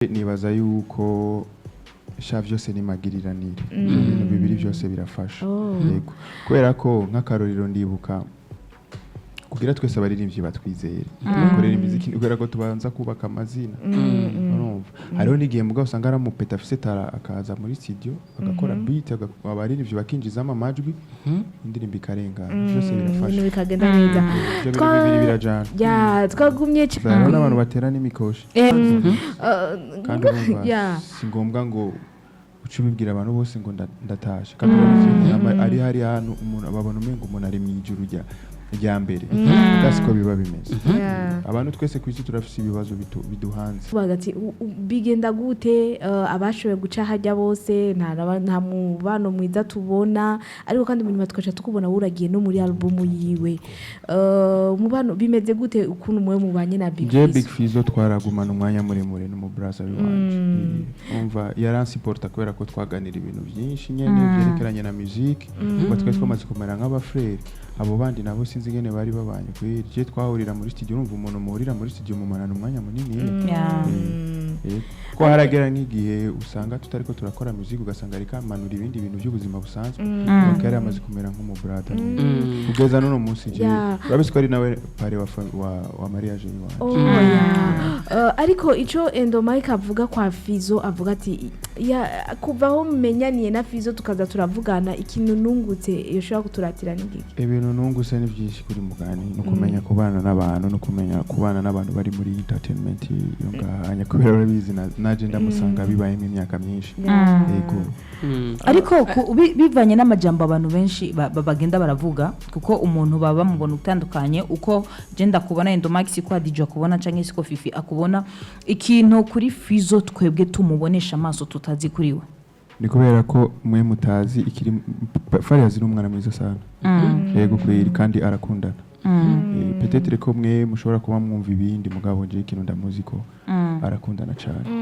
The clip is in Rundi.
nibaza yuko sha vyose ni magiriranire ibintu bibiri byose birafasha yego kubera ko nk'akarorero ndibuka kugira twese abaririmbyi batwizeye tukorera imiziki kubera ko tubanza kubaka amazina urumva hariho n'igihe mugabo usanga aramupeta afise tara akaza muri studio agakora beat abaririmbyi bakinjizamo amajwi indirimbo ikarengana byose birafasha ibintu bikagenda neza bibiri birajana ya twagumye cyane n'abantu batera n'imikoshi kandi urumva si ngombwa ngo uci ubibwira abantu bose ngo ndatasha kandi ari hari ahantu umuntu babona umengo umuntu ari mwijuru rya mbere that's ko biba bimeze abantu twese kwisi turafise ibibazo biduhanze bagati bigenda gute abashoboye guca hajya bose nta mubano mwiza tubona ariko kandi mu nyuma tukaca tukubona wuragiye no muri album yiwe mubano bimeze gute ukuntu mwe mubanye na Big FIZZO Big FIZZO twaragumana umwanya muremure no mu brother wanje umva yaransiporta kubera ko twaganira ibintu byinshi nyene byerekeranye na music batwe twamaze kumera nk'abafrere abo bandi nabo sinzi ngene bari babanye kwiri je twahurira muri studio urumva umuntu muhurira muri studio mumarana umwanya munini ko haragera nk'igihe usanga tutariko turakora music ugasanga ari kamanura ibindi bintu by'ubuzima busanzwe donc yari amaze kumera nk'umubrother kugeza none munsi je urabise ko ari nawe pare wa mariage yiwe ariko ico Endo Mike avuga kwa FIZZO avuga ati kuvaho mumenyaniye na FIZZO tukaza turavugana ikintu nungutse yoshobora kuturatira n'igiki ibintu nungutse ni byinshi kuri mugani no kumenya kubana n'abantu no kumenya kubana n'abantu bari muri entertainment yo ngahanya kubera barabizi naje ndamusanga bibayemo imyaka myinshi yego ariko bivanye n'amajambo abantu benshi bagenda baravuga kuko umuntu baba mubona utandukanye uko je ndakubona Endo Mike siko adija kubona canke siko Fifi akubona ikintu kuri FIZZO twebwe tumubonesha amaso tutazi kuri we ni kubera ko mwe mutazi ikiri Fariaz ni umwana mwiza sana yego kwiri kandi arakundana peut-être ko mwe mushobora kuba mwumva ibindi mugabo je ikintu ndamuzi ko arakundana cyane